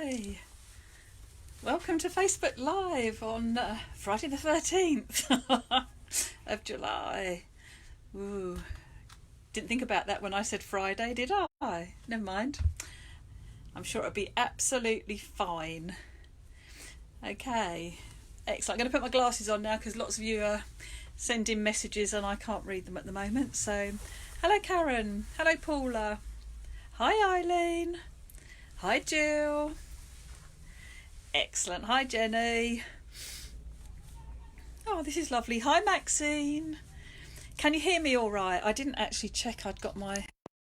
Hi, welcome to Facebook Live on Friday the 13th of July. Ooh, didn't think about that when I said Friday, did I? Never mind. I'm sure it'll be absolutely fine. Okay, excellent. I'm going to put my glasses on now because lots of you are sending messages and I can't read them at the moment. So, hello Karen, hello Paula, hi Eileen, hi Jill. Excellent. Hi Jenny. Oh, this is lovely. Hi Maxine. Can you hear me all right? I didn't actually check I'd got my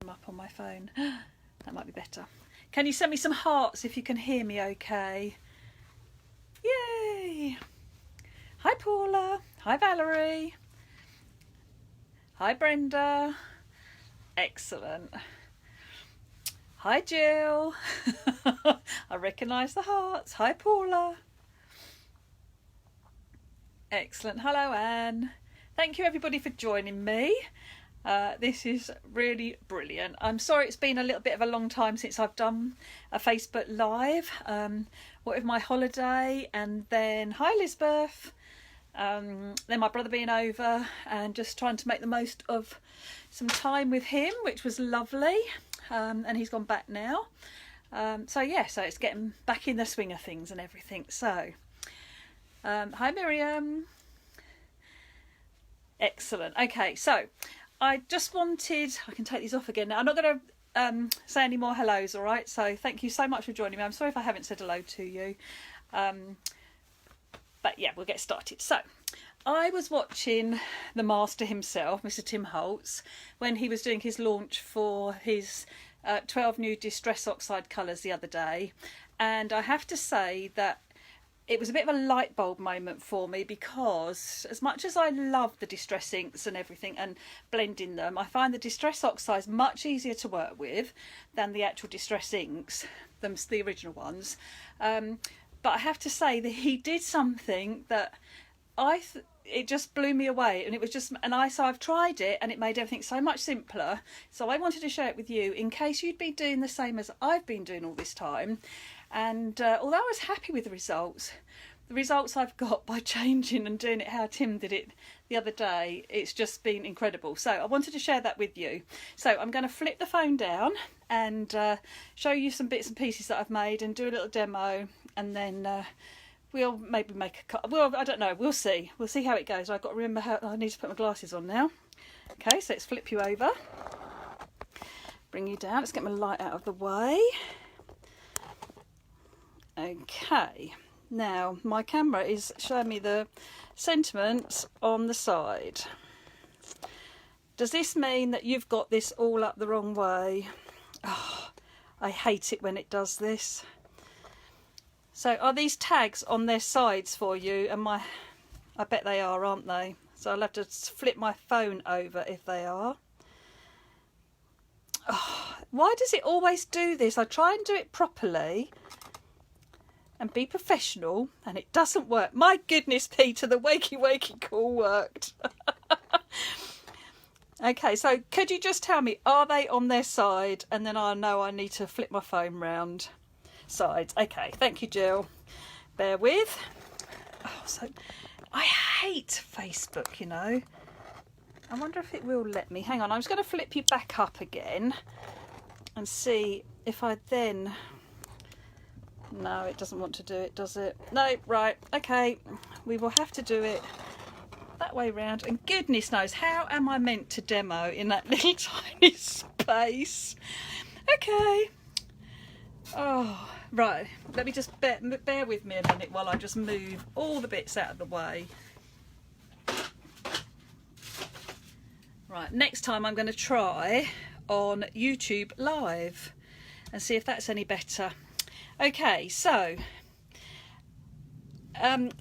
up on my phone. That might be better. Can you send me some hearts if you can hear me okay? Yay. Hi Paula. Hi Valerie. Hi Brenda. Excellent. Hi Jill. I recognise the hearts. Hi Paula. Excellent. Hello Anne. Thank you everybody for joining me. This is really brilliant. I'm sorry it's been a little bit of a long time since I've done a Facebook Live. What with my holiday and then hi Lisbeth. Then my brother being over and just trying to make the most of some time with him, which was lovely. And he's gone back now. So it's getting back in the swing of things and everything. So, hi Miriam. Excellent. Okay, so I just wanted, I can take these off again now. I'm not going to say any more hellos, all right? So thank you so much for joining me. I'm sorry if I haven't said hello to you. But yeah, we'll get started. So I was watching the master himself, Mr Tim Holtz, when he was doing his launch for his 12 new Distress Oxide colours the other day. And I have to say that it was a bit of a light bulb moment for me because as much as I love the Distress inks and everything and blending them, I find the Distress Oxides much easier to work with than the actual Distress inks, the original ones. But I have to say that he did something that it just blew me away, and it was just, so I've tried it and it made everything so much simpler. So I wanted to share it with you in case you'd been doing the same as I've been doing all this time. And although I was happy with the results I've got by changing and doing it how Tim did it the other day, it's just been incredible. So I wanted to share that with you. So I'm going to flip the phone down and show you some bits and pieces that I've made and do a little demo, and then we'll maybe make a cut. Well, I don't know. We'll see. We'll see how it goes. I've got to remember how I need to put my glasses on now. Okay, so let's flip you over. Bring you down. Let's get my light out of the way. Okay. Now, my camera is showing me the sentiments on the side. Does this mean that you've got this all up the wrong way? Oh, I hate it when it does this. So are these tags on their sides for you? And I bet they are, aren't they? So I'll have to flip my phone over if they are. Oh, why does it always do this? I try and do it properly and be professional and it doesn't work. My goodness, Peter, the wakey call worked. Okay, so could you just tell me, are they on their side? And then I'll know I need to flip my phone round. Sides. Okay, thank you Jill. Bear with. Oh, so I hate Facebook, you know. I wonder if it will let me. Hang on, I'm just going to flip you back up again and see if I then... No, it doesn't want to do it, does it? No, right, okay. We will have to do it that way round. And goodness knows, how am I meant to demo in that little tiny space? Okay. Oh, right. Let me just bear with me a minute while I just move all the bits out of the way. Right, next time I'm going to try on YouTube Live and see if that's any better. Okay, so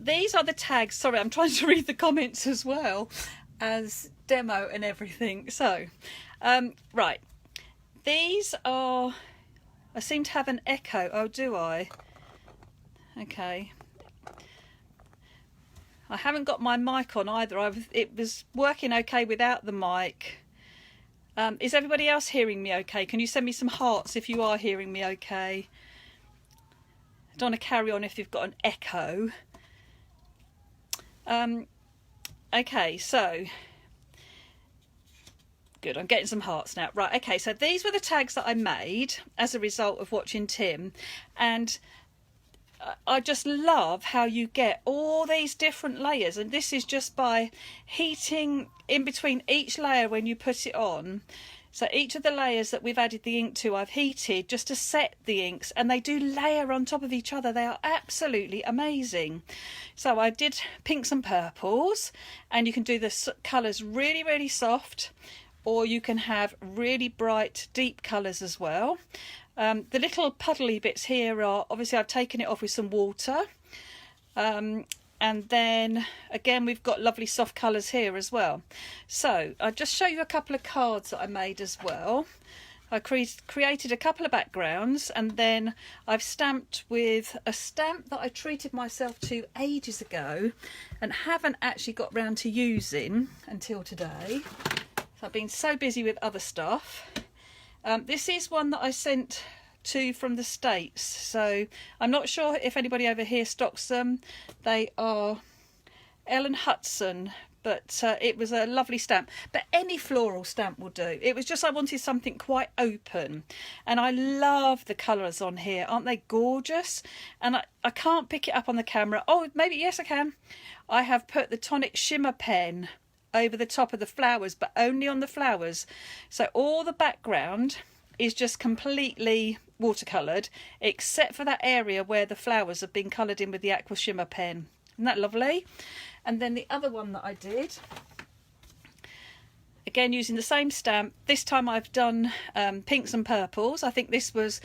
these are the tags. Sorry, I'm trying to read the comments as well as demo and everything. So, right, these are... I seem to have an echo. Oh, do I? Okay. I haven't got my mic on either. It was working okay without the mic. Is everybody else hearing me okay? Can you send me some hearts if you are hearing me okay? I don't want to carry on if you've got an echo. Okay, so good, I'm getting some hearts now. Right, okay, so these were the tags that I made as a result of watching Tim, and I just love how you get all these different layers, and this is just by heating in between each layer when you put it on. So each of the layers that we've added the ink to, I've heated just to set the inks, and they do layer on top of each other. They are absolutely amazing. So I did pinks and purples, and you can do the colours really, really soft, or you can have really bright, deep colours as well. The little puddly bits here are, obviously I've taken it off with some water. And then again we've got lovely soft colours here as well. So I'll just show you a couple of cards that I made as well. I created a couple of backgrounds, and then I've stamped with a stamp that I treated myself to ages ago and haven't actually got round to using until today. So I've been so busy with other stuff. This is one that I sent to from the States, so I'm not sure if anybody over here stocks them. They are Ellen Hudson, but it was a lovely stamp, but any floral stamp will do. It was just I wanted something quite open, and I love the colours on here. Aren't they gorgeous? And I can't pick it up on the camera. Oh, maybe yes I can. I have put the tonic shimmer pen over the top of the flowers, but only on the flowers, so all the background is just completely watercoloured except for that area where the flowers have been coloured in with the aqua shimmer pen. Isn't that lovely? And then the other one that I did, again using the same stamp, this time I've done pinks and purples. I think this was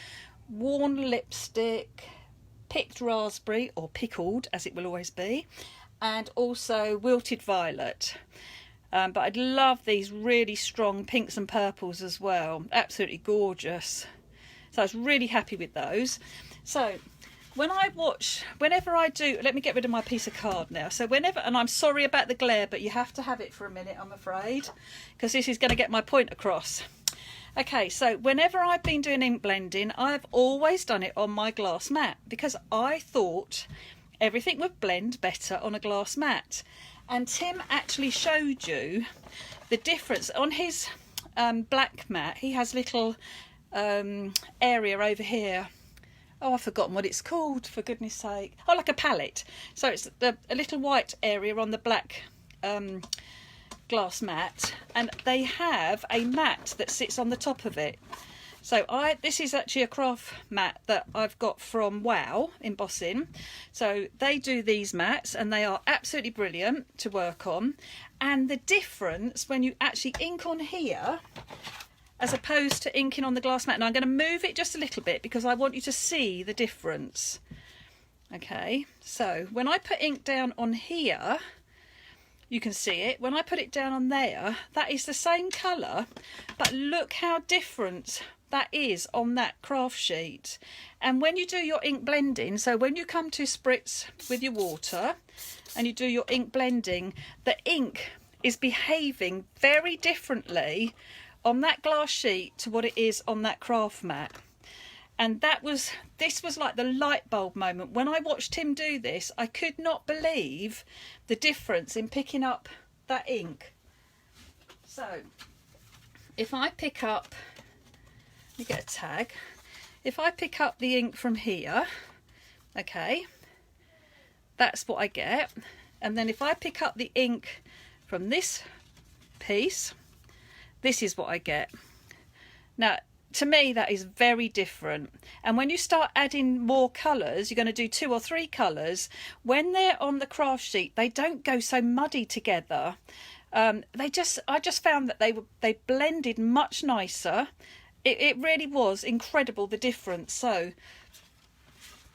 worn lipstick, picked raspberry, or pickled as it will always be, and also wilted violet. But I'd love these really strong pinks and purples as well. Absolutely gorgeous. So I was really happy with those. So whenever I do, let me get rid of my piece of card now. So whenever, and I'm sorry about the glare, but you have to have it for a minute, I'm afraid, because this is going to get my point across. Okay, so whenever I've been doing ink blending, I've always done it on my glass mat, because I thought everything would blend better on a glass mat. And Tim actually showed you the difference on his black mat. He has little area over here. Oh, I've forgotten what it's called, for goodness sake. Oh, like a palette. So it's a little white area on the black glass mat, and they have a mat that sits on the top of it. So this is actually a craft mat that I've got from Wow Embossing. So they do these mats, and they are absolutely brilliant to work on. And the difference when you actually ink on here as opposed to inking on the glass mat. Now I'm going to move it just a little bit because I want you to see the difference. Okay, so when I put ink down on here, you can see it. When I put it down on there, that is the same colour, but look how different that is on that craft sheet. And when you do your ink blending, so when you come to spritz with your water and you do your ink blending, the ink is behaving very differently on that glass sheet to what it is on that craft mat. And this was like the light bulb moment. When I watched him do this, I could not believe the difference in picking up that ink. So if I pick up, let me get a tag. If I pick up the ink from here, okay, that's what I get. And then if I pick up the ink from this piece, this is what I get. Now, to me, that is very different. And when you start adding more colours, you're going to do 2 or 3 colours. When they're on the craft sheet, they don't go so muddy together. I just found that they blended much nicer. It really was incredible, the difference. So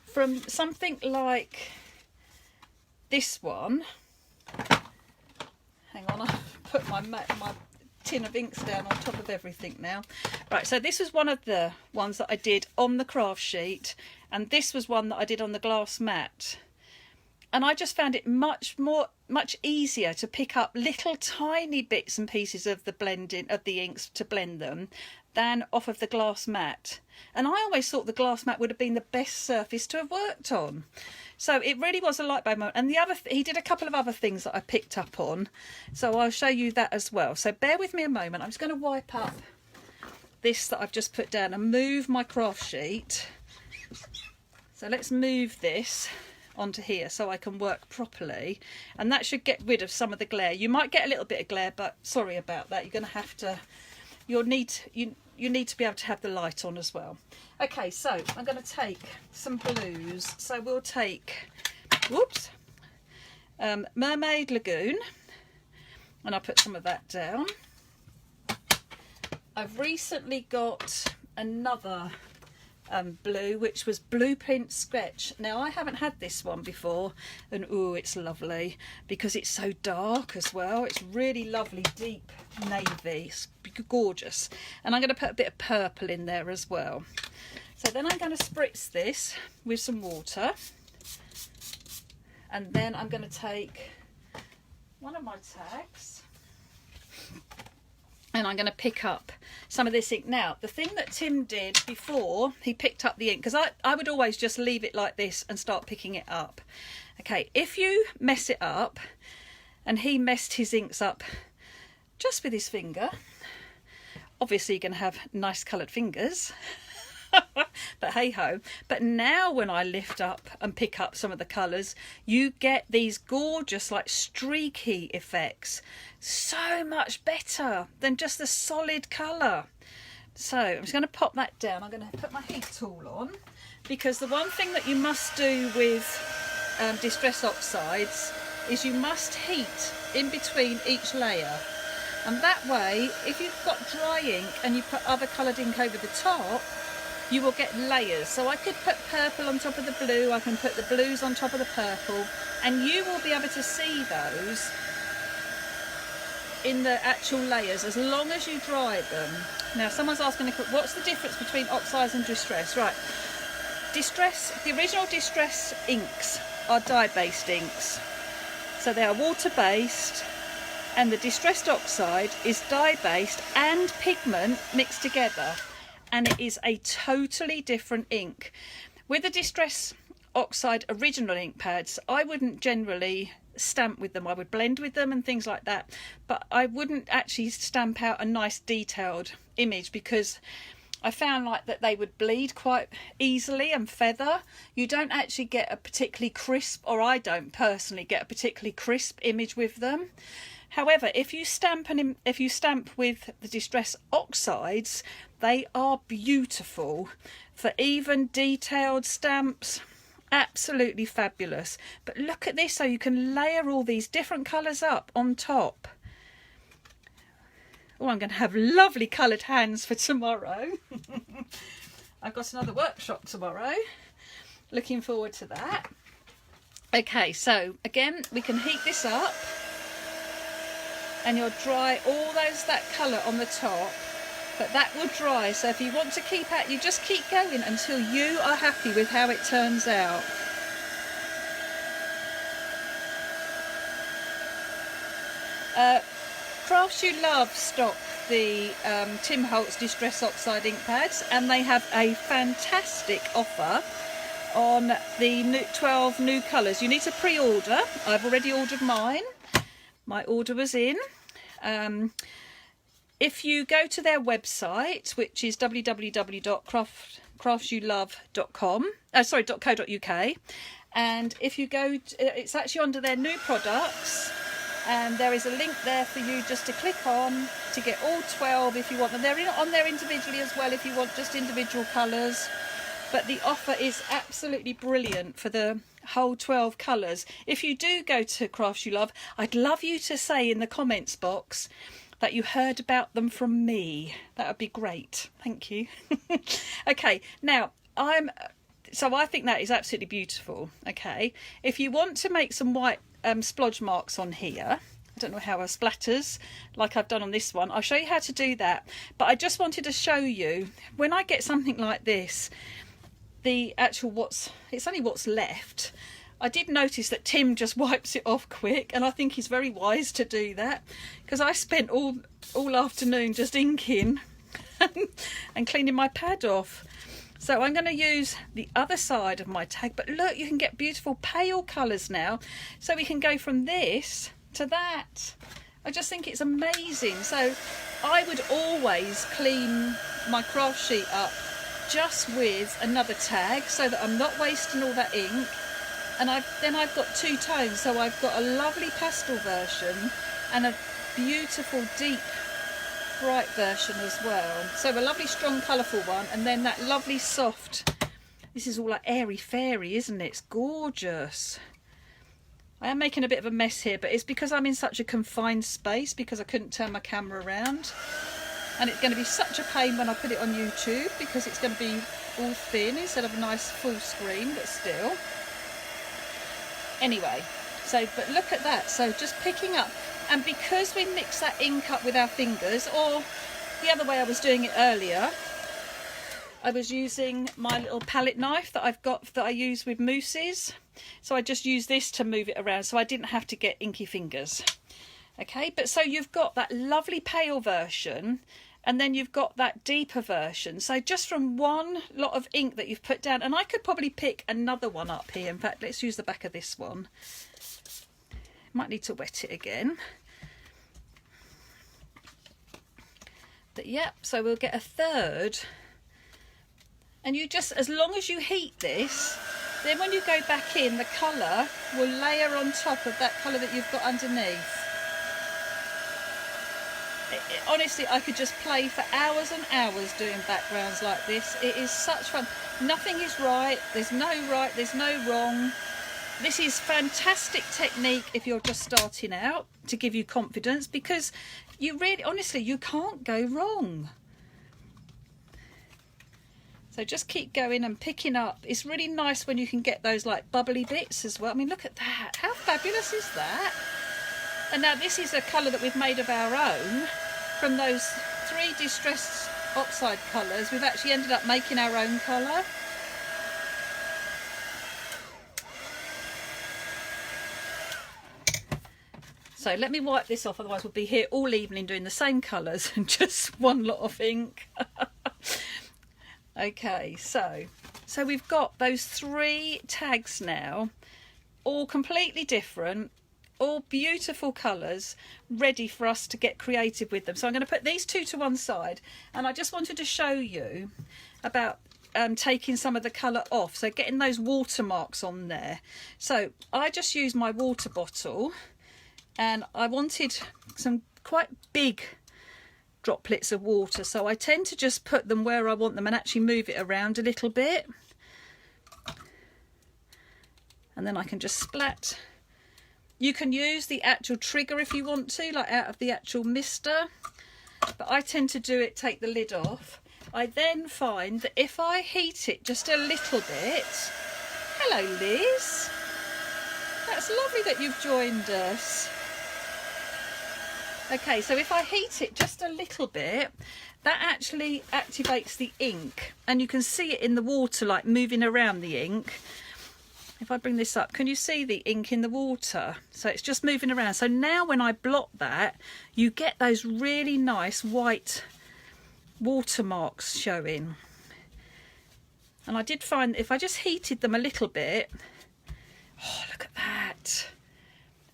from something like this one, hang on, I've put my tin of inks down on top of everything now. Right, so this was one of the ones that I did on the craft sheet, and this was one that I did on the glass mat. and I just found it much easier to pick up little tiny bits and pieces of the blending of the inks to blend them than off of the glass mat. And I always thought the glass mat would have been the best surface to have worked on. So it really was a light bulb moment. And the other, he did a couple of other things that I picked up on, so I'll show you that as well. So bear with me a moment. I'm just going to wipe up this that I've just put down and move my craft sheet. So let's move this onto here so I can work properly, and that should get rid of some of the glare. You might get a little bit of glare, but sorry about that. You're going to have to, you need to be able to have the light on as well. Okay, so I'm going to take some blues. So we'll take, whoops, Mermaid Lagoon, and I'll put some of that down. I've recently got another blue, which was Blueprint Sketch. Now I haven't had this one before, and ooh, it's lovely because it's so dark as well. It's really lovely deep navy, it's gorgeous. And I'm going to put a bit of purple in there as well. So then I'm going to spritz this with some water, and then I'm going to take one of my tags and I'm going to pick up some of this ink. Now, the thing that Tim did before he picked up the ink, because I would always just leave it like this and start picking it up. Okay, if you mess it up, and he messed his inks up just with his finger, obviously you're going to have nice coloured fingers. But hey ho. But now when I lift up and pick up some of the colours, you get these gorgeous like streaky effects. So much better than just the solid colour. So I'm just going to pop that down. I'm going to put my heat tool on, because the one thing that you must do with Distress Oxides is you must heat in between each layer. And that way, if you've got dry ink and you put other coloured ink over the top, you will get layers. So I could put purple on top of the blue, I can put the blues on top of the purple, and you will be able to see those in the actual layers as long as you dry them. Now someone's asking, what's the difference between Oxides and Distress? Right, Distress, the original Distress inks are dye-based inks. So they are water-based, and the Distressed Oxide is dye-based and pigment mixed together. And it is a totally different ink. With the Distress Oxide original ink pads, I wouldn't generally stamp with them. I would blend with them and things like that, but I wouldn't actually stamp out a nice detailed image, because I found like that they would bleed quite easily and feather. You don't actually get a particularly crisp, or I don't personally get a particularly crisp image with them. However, if you stamp with the Distress Oxides, they are beautiful for even detailed stamps. Absolutely fabulous. But look at this, so you can layer all these different colours up on top. Oh, I'm going to have lovely coloured hands for tomorrow. I've got another workshop tomorrow. Looking forward to that. Okay, so again, we can heat this up, and you'll dry all that colour on the top, but that will dry. So if you want to keep at, you just keep going until you are happy with how it turns out. Crafts You Love stock the Tim Holtz Distress Oxide ink pads, and they have a fantastic offer on the 12 new colours. You need to pre-order. I've already ordered mine. My order was in. If you go to their website, which is www.craftsyouLove.com, and if you go, it's actually under their new products, and there is a link there for you just to click on to get all 12 if you want them. They're on there individually as well if you want just individual colours. But the offer is absolutely brilliant for the whole 12 colours. If you do go to Crafts You Love, I'd love you to say in the comments box that you heard about them from me. That would be great. Thank you. Okay, now I think that is absolutely beautiful. Okay, if you want to make some white splodge marks on here, I don't know how it splatters like I've done on this one, I'll show you how to do that. But I just wanted to show you, when I get something like this, the actual it's only what's left, I did notice that Tim just wipes it off quick, and I think he's very wise to do that, because I spent all afternoon just inking and cleaning my pad off. So I'm going to use the other side of my tag, but look, you can get beautiful pale colours now. So we can go from this to that. I just think it's amazing. So I would always clean my craft sheet up just with another tag so that I'm not wasting all that ink. And then I've got two tones, so I've got a lovely pastel version and a beautiful deep bright version as well. So a lovely strong colourful one, and then that lovely soft, this is all like airy fairy, isn't it? It's gorgeous. I am making a bit of a mess here, but it's because I'm in such a confined space because I couldn't turn my camera around, and it's going to be such a pain when I put it on YouTube because it's going to be all thin instead of a nice full screen, but still. Anyway, so but look at that. So just picking up, and because we mix that ink up with our fingers, or the other way I was doing it earlier, I was using my little palette knife that I've got that I use with mousses. So I just use this to move it around so I didn't have to get inky fingers. Okay, but so you've got that lovely pale version, and then you've got that deeper version. So just from one lot of ink that you've put down, and I could probably pick another one up here. In fact, let's use the back of this one. Might need to wet it again. But yep, so we'll get a third. And you just, as long as you heat this, then when you go back in, the colour will layer on top of that colour that you've got underneath. Honestly, I could just play for hours and hours doing backgrounds like this. It is such fun. Nothing is right, there's no wrong. This is fantastic technique if you're just starting out, to give you confidence, because you really, honestly, you can't go wrong. So just keep going and picking up. It's really nice when you can get those like bubbly bits as well. I mean, look at that. How fabulous is that? And now this is a colour that we've made of our own from those 3 Distress Oxide colours. We've actually ended up making our own colour. So let me wipe this off, otherwise we'll be here all evening doing the same colours and just one lot of ink. Okay, so we've got those 3 tags now, all completely different, all beautiful colours, ready for us to get creative with them. So I'm going to put these 2 to one side, and I just wanted to show you about taking some of the colour off, so getting those watermarks on there. So I just used my water bottle, and I wanted some quite big droplets of water, so I tend to just put them where I want them and actually move it around a little bit, and then I can just splat. You can use the actual trigger if you want to, like out of the actual mister, but I tend to do it, take the lid off. I then find that if I heat it just a little bit, hello Liz, that's lovely that you've joined us. Okay, so if I heat it just a little bit, that actually activates the ink, and you can see it in the water, like moving around the ink. If I bring this up, can you see the ink in the water? So it's just moving around. So now when I blot that, you get those really nice white watermarks showing. And I did find if I just heated them a little bit, oh, look at that.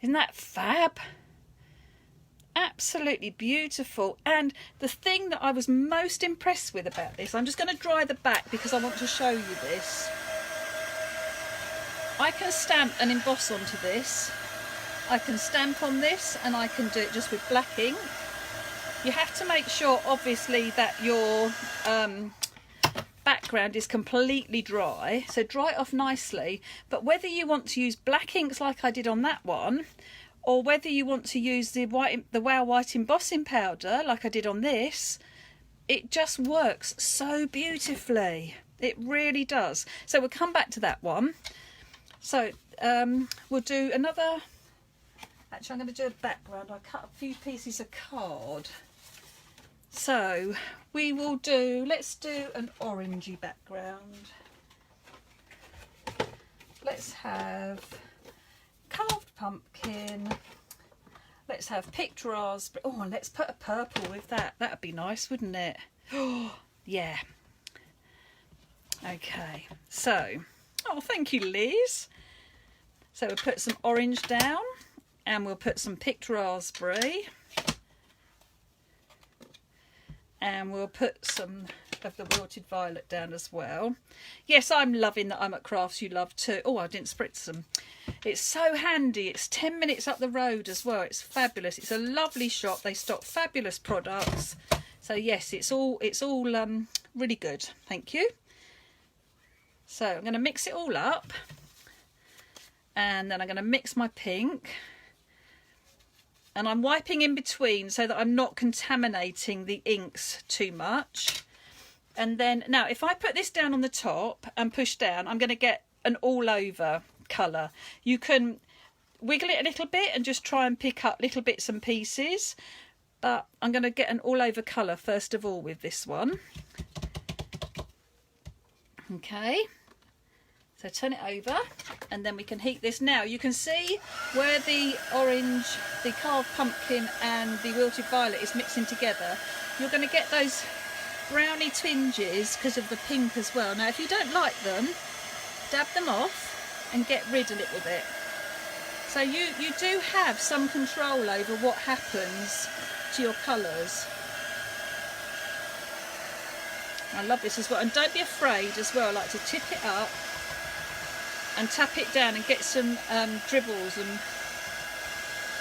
Isn't that fab? Absolutely beautiful. And the thing that I was most impressed with about this, I'm just going to dry the back because I want to show you this. I can stamp and emboss onto this. I can stamp on this, and I can do it just with black ink. You have to make sure obviously that your background is completely dry, so dry it off nicely. But whether you want to use black inks like I did on that one, or whether you want to use the Wow White embossing powder like I did on this, it just works so beautifully. It really does. So we'll come back to that one. So we'll do another, actually I'm going to do a background. I cut a few pieces of card. So we will do, let's do an orangey background. let's have carved pumpkin. Let's have picked raspberry. Oh, and let's put a purple with that. That'd be nice, wouldn't it? Oh, yeah. Okay, so, oh, thank you, Liz. So we'll put some orange down and we'll put some picked raspberry. And we'll put some of the wilted violet down as well. Yes, I'm loving that I'm at Crafts You Love too. Oh, I didn't spritz them. It's so handy. It's 10 minutes up the road as well. It's fabulous. It's a lovely shop. They stock fabulous products. So yes, it's all really good. Thank you. So I'm going to mix it all up. And then I'm going to mix my pink. And I'm wiping in between so that I'm not contaminating the inks too much. And then now if I put this down on the top and push down, I'm going to get an all over colour. You can wiggle it a little bit and just try and pick up little bits and pieces. But I'm going to get an all over colour first of all with this one. Okay. So turn it over and then we can heat this. Now you can see where the orange, the carved pumpkin and the wilted violet is mixing together. You're going to get those browny tinges because of the pink as well. Now if you don't like them, dab them off and get rid a little bit. So you do have some control over what happens to your colours. I love this as well. And don't be afraid as well, I like to tip it up and tap it down and get some dribbles and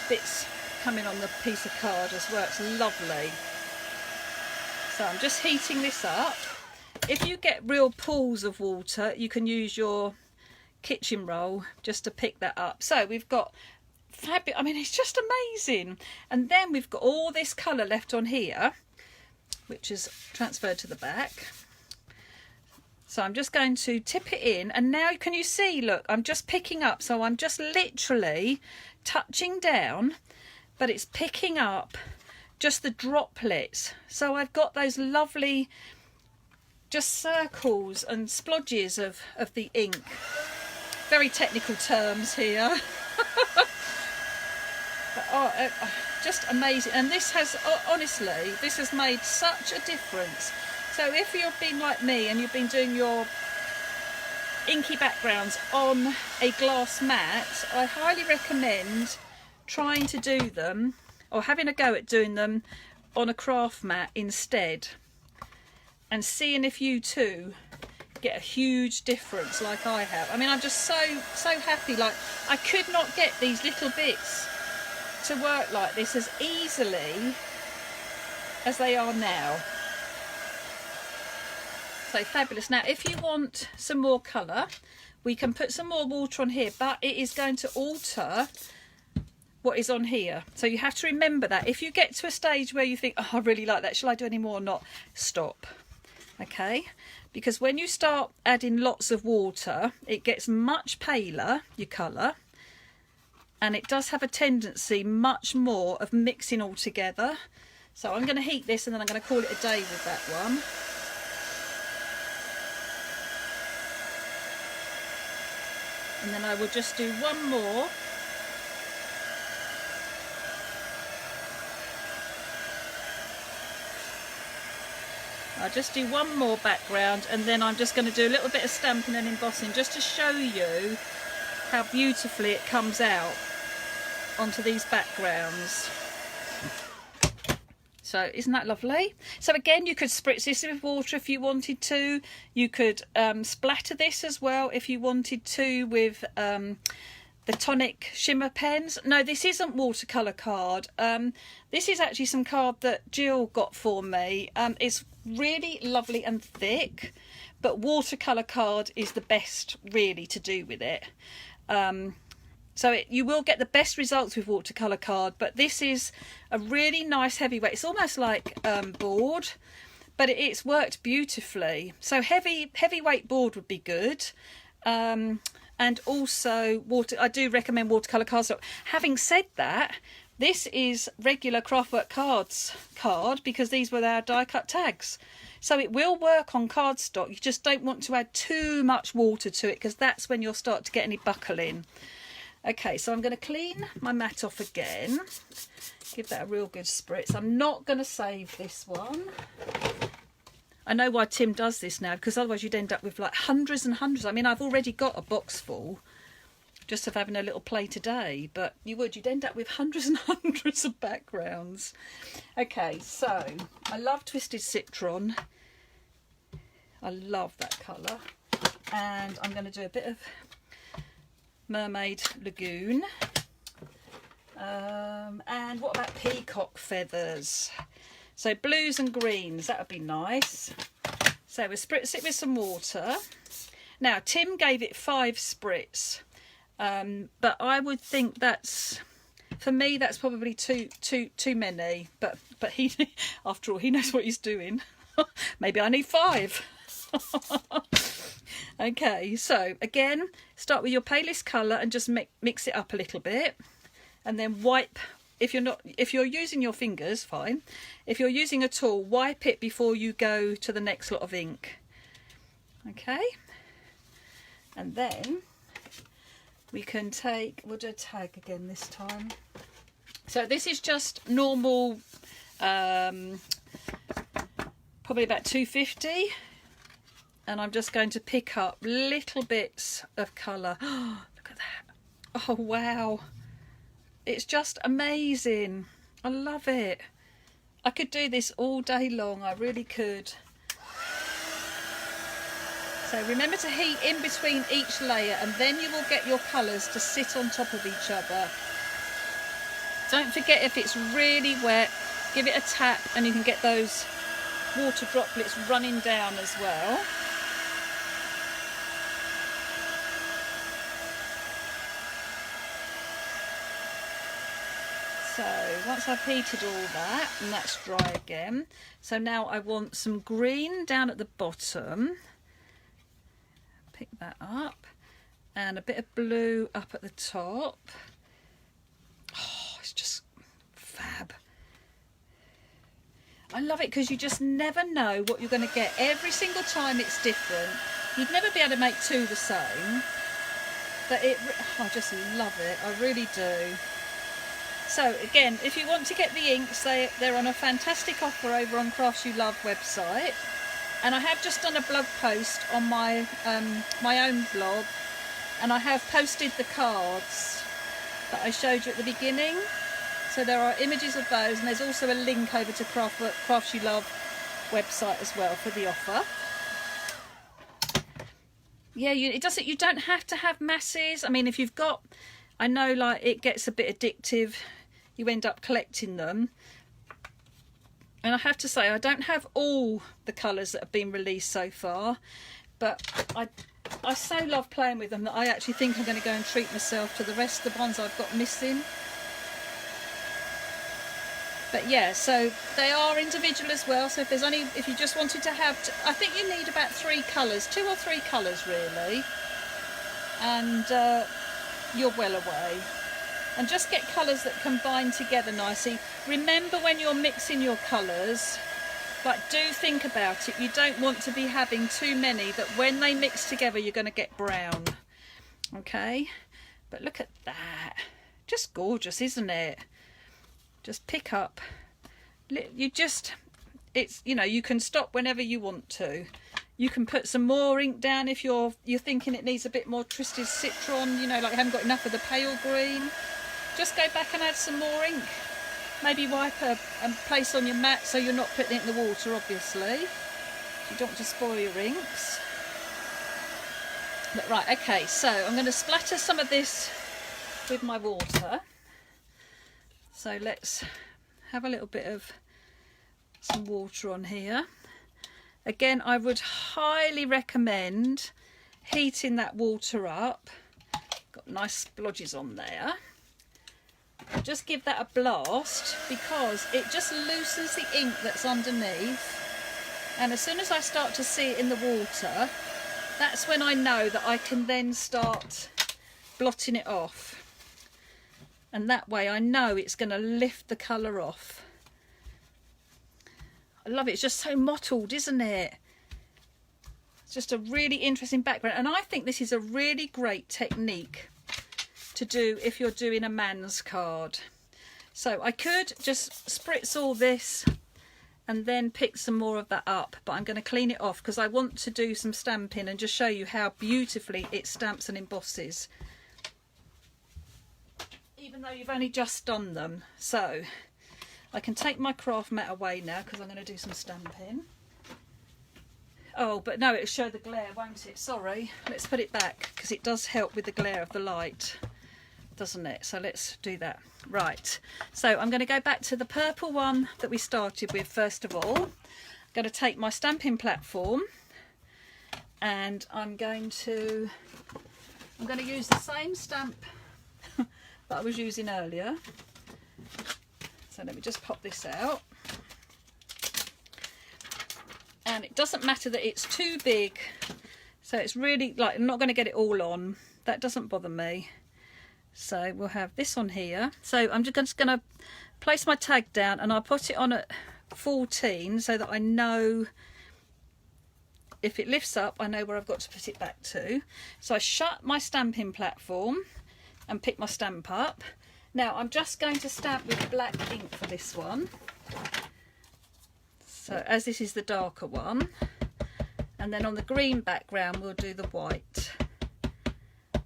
bits coming on the piece of card as well. It's lovely. So I'm just heating this up. If you get real pools of water, you can use your kitchen roll just to pick that up. So we've got fabulous, I mean, it's just amazing. And then we've got all this colour left on here, which is transferred to the back. So I'm just going to tip it in, and now can you see, look, I'm just picking up, so I'm just literally touching down, but it's picking up just the droplets. So I've got those lovely just circles and splodges of the ink. Very technical terms here. But, oh, just amazing. And this has, honestly, this has made such a difference. So if you've been like me and you've been doing your inky backgrounds on a glass mat, I highly recommend trying to do them or having a go at doing them on a craft mat instead and seeing if you too get a huge difference like I have. I mean, I'm just so happy. Like, I could not get these little bits to work like this as easily as they are now. So fabulous. Now if you want some more colour, we can put some more water on here, but it is going to alter what is on here. So you have to remember that. If you get to a stage where you think, oh, I really like that, shall I do any more or not? Stop. Okay? Because when you start adding lots of water, it gets much paler, your colour, and it does have a tendency much more of mixing all together. So I'm going to heat this and then I'm going to call it a day with that one. And then I will just do one more. I'll just do one more background and then I'm just going to do a little bit of stamping and embossing just to show you how beautifully it comes out onto these backgrounds. So isn't that lovely? So again, you could spritz this with water if you wanted to. You could splatter this as well if you wanted to with the tonic shimmer pens. No, this isn't watercolour card. This is actually some card that Jill got for me. It's really lovely and thick, but watercolour card is the best really to do with it. So you will get the best results with watercolour card, but this is a really nice heavyweight. It's almost like board, but it's worked beautifully. So heavyweight board would be good. And also I do recommend watercolour card. So having said that, This is regular Craftwork Cards card because these were our die cut tags. So it will work on cardstock. You just don't want to add too much water to it because that's when you'll start to get any buckling. Okay, so I'm going to clean my mat off again. Give that a real good spritz. I'm not going to save this one. I know why Tim does this now, because otherwise you'd end up with like hundreds and hundreds. I mean, I've already got a box full just of having a little play today, but you'd end up with hundreds and hundreds of backgrounds. Okay, so I love Twisted Citron. I love that colour. And I'm going to do a bit of Mermaid Lagoon. And what about Peacock Feathers? So blues and greens, that would be nice. So we'll spritz it with some water. Now, Tim gave it 5 spritz. But I would think that's, for me, that's probably too many. But he, after all, he knows what he's doing. Maybe I need 5. Okay, so again, start with your palest colour and just mix it up a little bit, and then wipe. If you're using your fingers, fine. If you're using a tool, wipe it before you go to the next lot of ink. Okay, and then we can we'll do a tag again this time. So this is just normal, probably about 250. And I'm just going to pick up little bits of colour. Oh, look at that. Oh, wow. It's just amazing. I love it. I could do this all day long. I really could. So remember to heat in between each layer, and then you will get your colours to sit on top of each other. Don't forget, if it's really wet, give it a tap and you can get those water droplets running down as well. So once I've heated all that, and that's dry again, so now I want some green down at the bottom. Pick that up, and a bit of blue up at the top. Oh, it's just fab. I love it because you just never know what you're going to get. Every single time it's different. You'd never be able to make 2 the same, but I just love it. I really do. So again, if you want to get the inks, they're on a fantastic offer over on Crafts You Love website. And I have just done a blog post on my my own blog, and I have posted the cards that I showed you at the beginning. So there are images of those, and there's also a link over to Crafts You Love website as well for the offer. Yeah, you don't have to have masses. I mean, if you've got, I know like it gets a bit addictive. You end up collecting them. And I have to say, I don't have all the colours that have been released so far, but I so love playing with them that I actually think I'm going to go and treat myself to the rest of the ones I've got missing. But yeah, so they are individual as well. So if you just wanted to have, I think you need about 3 colours, 2 or 3 colours really, and you're well away. And just get colours that combine together nicely. Remember, when you're mixing your colours, like, do think about it. You don't want to be having too many that when they mix together you're going to get brown. Okay, but look at that, just gorgeous, isn't it? Just pick up, it's, you know, you can stop whenever you want to. You can put some more ink down if you're thinking it needs a bit more Twisted Citron, you know, like you haven't got enough of the pale green. Just go back and add some more ink. Maybe wipe and place on your mat so you're not putting it in the water, obviously. You don't want to spoil your inks. But right, okay, so I'm going to splatter some of this with my water. So let's have a little bit of some water on here. Again, I would highly recommend heating that water up. Got nice splodges on there. Just give that a blast because it just loosens the ink that's underneath. And as soon as I start to see it in the water, that's when I know that I can then start blotting it off. and that way I know it's going to lift the colour off. I love it. It's just so mottled, isn't it? It's just a really interesting background, and I think this is a really great technique to do if you're doing a man's card. So I could just spritz all this and then pick some more of that up, but I'm going to clean it off because I want to do some stamping and just show you how beautifully it stamps and embosses, even though you've only just done them. So I can take my craft mat away now because I'm going to do some stamping. Oh, but no, it'll show the glare, won't it? Sorry. Let's put it back because it does help with the glare of the light, doesn't it? So let's do that. Right. So I'm going to go back to the purple one that we started with first of all. I'm going to take my stamping platform and I'm going to use the same stamp that I was using earlier. So let me just pop this out. And it doesn't matter that it's too big, so it's really like I'm not going to get it all on. That doesn't bother me. So we'll have this on here. So I'm just going to place my tag down and I'll put it on at 14 so that I know if it lifts up, I know where I've got to put it back to. So I shut my stamping platform and pick my stamp up. Now I'm just going to stamp with black ink for this one. So as this is the darker one, and then on the green background we'll do the white.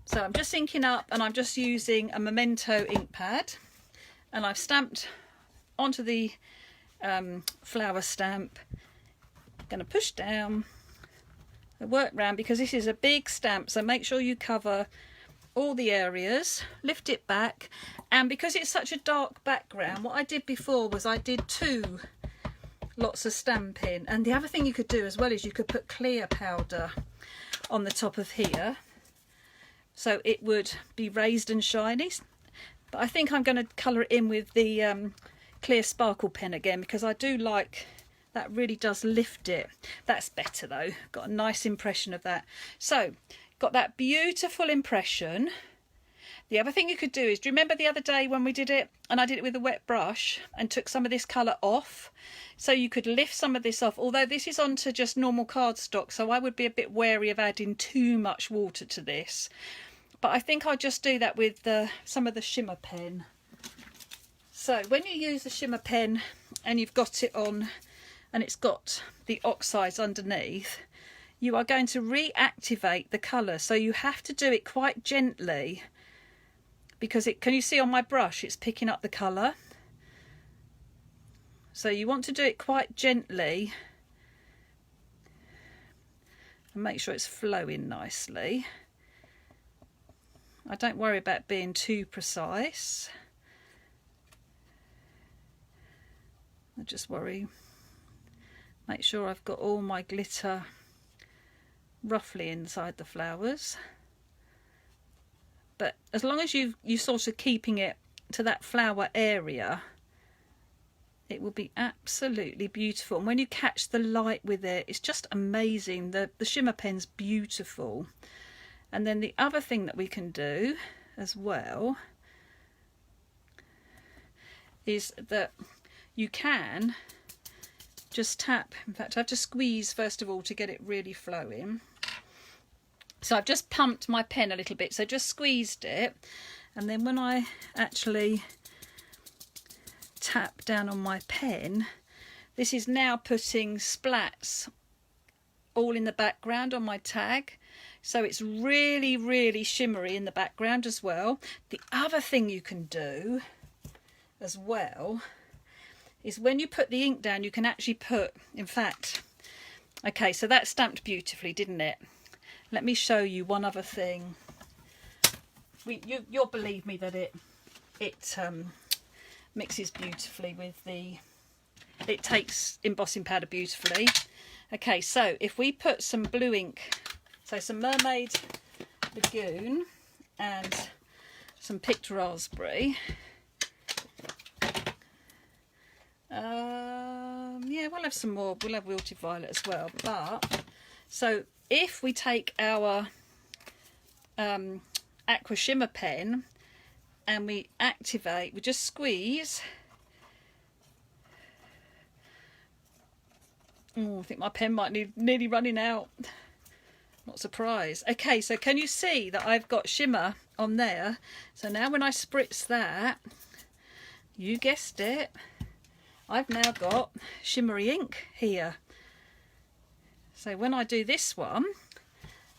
So I'm just inking up and I'm just using a Memento ink pad, and I've stamped onto the flower stamp. I'm going to push down and work round because this is a big stamp, so make sure you cover all the areas, lift it back, and because it's such a dark background, what I did before was I did lots of stamping. And the other thing you could do as well is you could put clear powder on the top of here so it would be raised and shiny, but I think I'm going to colour it in with the clear sparkle pen again because I do like that. Really does lift it. That's better though, got a nice impression of that. So got that beautiful impression. The other thing you could do is, do you remember the other day when we did it and I did it with a wet brush and took some of this colour off? So you could lift some of this off, although this is onto just normal cardstock, so I would be a bit wary of adding too much water to this. But I think I'll just do that with some of the Shimmer pen. So when you use the Shimmer pen and you've got it on and it's got the oxides underneath, you are going to reactivate the colour. So you have to do it quite gently because can you see on my brush it's picking up the colour? So you want to do it quite gently and make sure it's flowing nicely. I don't worry about being too precise. I just worry, make sure I've got all my glitter roughly inside the flowers. But as long as you sort of keeping it to that flower area, it will be absolutely beautiful. And when you catch the light with it, it's just amazing. The Shimmer pen's beautiful. And then the other thing that we can do as well is that you can just tap. In fact, I have to squeeze first of all to get it really flowing. So I've just pumped my pen a little bit, so just squeezed it, and then when I actually tap down on my pen, this is now putting splats all in the background on my tag, so it's really, really shimmery in the background as well. The other thing you can do as well is when you put the ink down, you can actually put, in fact, okay, so that stamped beautifully, didn't it? Let me show you one other thing. You'll believe me that it mixes beautifully with it takes embossing powder beautifully. Okay, so if we put some blue ink, so some Mermaid Lagoon and some picked raspberry. Yeah, we'll have some more. We'll have wilted violet as well. But so if we take our aqua shimmer pen and we activate, we just squeeze. Oh, I think my pen might need nearly running out. Not surprised. Okay, so can you see that I've got shimmer on there? So now when I spritz that, you guessed it, I've now got shimmery ink here. So when I do this one,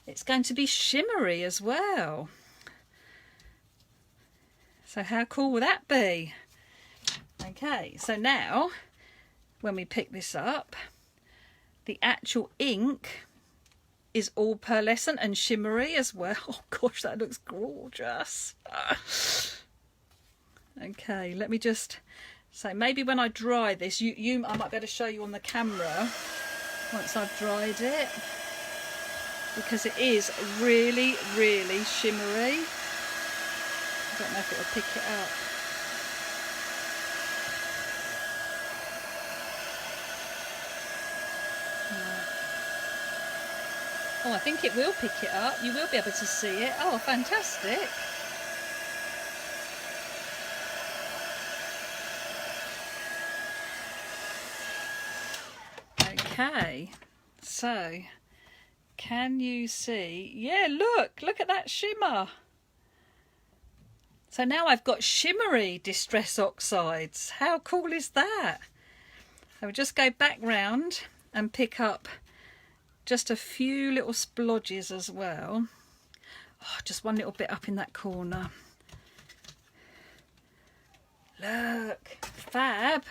it's going to be shimmery as well. So how cool will that be? Okay, so now when we pick this up, the actual ink is all pearlescent and shimmery as well. Oh gosh, that looks gorgeous. Okay, let me just say, maybe when I dry this, I might be able to show you on the camera once I've dried it, because it is really, really shimmery. I don't know if it'll pick it up. Oh, I think it will pick it up. You will be able to see it. Oh, fantastic. Okay, so can you see? Yeah, look at that shimmer. So now I've got shimmery Distress Oxides. How cool is that? So we'll just go back round and pick up just a few little splodges as well. Oh, just one little bit up in that corner. Look, fab.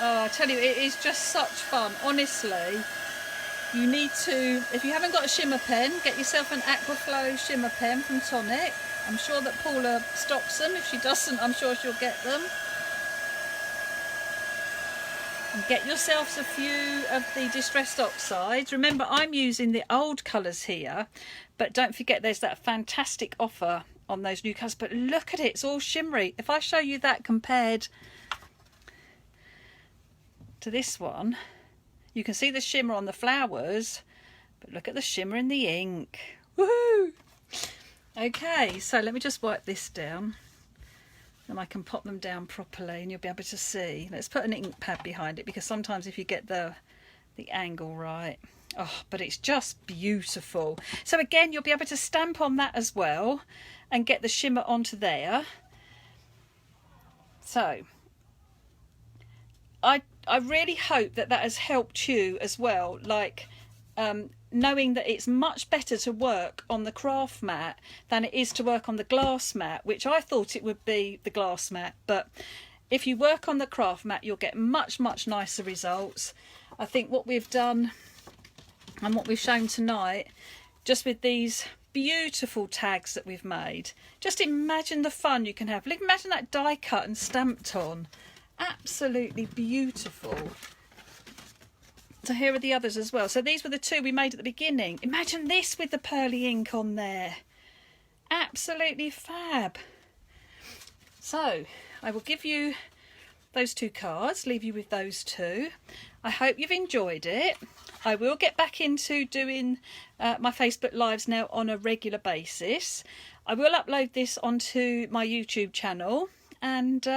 Oh, I tell you, it is just such fun. Honestly, you need to, if you haven't got a shimmer pen, get yourself an Aquaflow shimmer pen from Tonic. I'm sure that Paula stocks them. If she doesn't, I'm sure she'll get them. And get yourselves a few of the Distressed Oxides. Remember, I'm using the old colours here, but don't forget there's that fantastic offer on those new colours. But look at it, it's all shimmery. If I show you that compared to this one, you can see the shimmer on the flowers, but look at the shimmer in the ink. Woohoo! Okay, so let me just wipe this down. And I can pop them down properly and you'll be able to see. Let's put an ink pad behind it, because sometimes if you get the angle right, oh, but it's just beautiful. So again, you'll be able to stamp on that as well and get the shimmer onto there. So I really hope that has helped you as well, like knowing that it's much better to work on the craft mat than it is to work on the glass mat, which I thought it would be the glass mat, but if you work on the craft mat you'll get much nicer results. I think what we've done and what we've shown tonight, just with these beautiful tags that we've made, just imagine the fun you can have. Imagine that die cut and stamped on. Absolutely beautiful. So here are the others as well. So these were the two we made at the beginning. Imagine this with the pearly ink on there. Absolutely fab. So I will give you those two cards, leave you with those two. I hope you've enjoyed it. I will get back into doing my Facebook Lives now on a regular basis. I will upload this onto my YouTube channel, and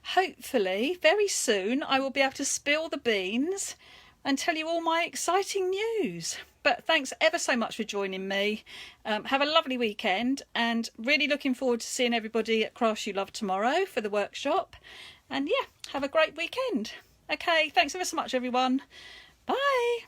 hopefully very soon I will be able to spill the beans and tell you all my exciting news. But thanks ever so much for joining me. Have a lovely weekend, and really looking forward to seeing everybody at Crafts You Love tomorrow for the workshop. And yeah, have a great weekend. Okay, thanks ever so much everyone. Bye.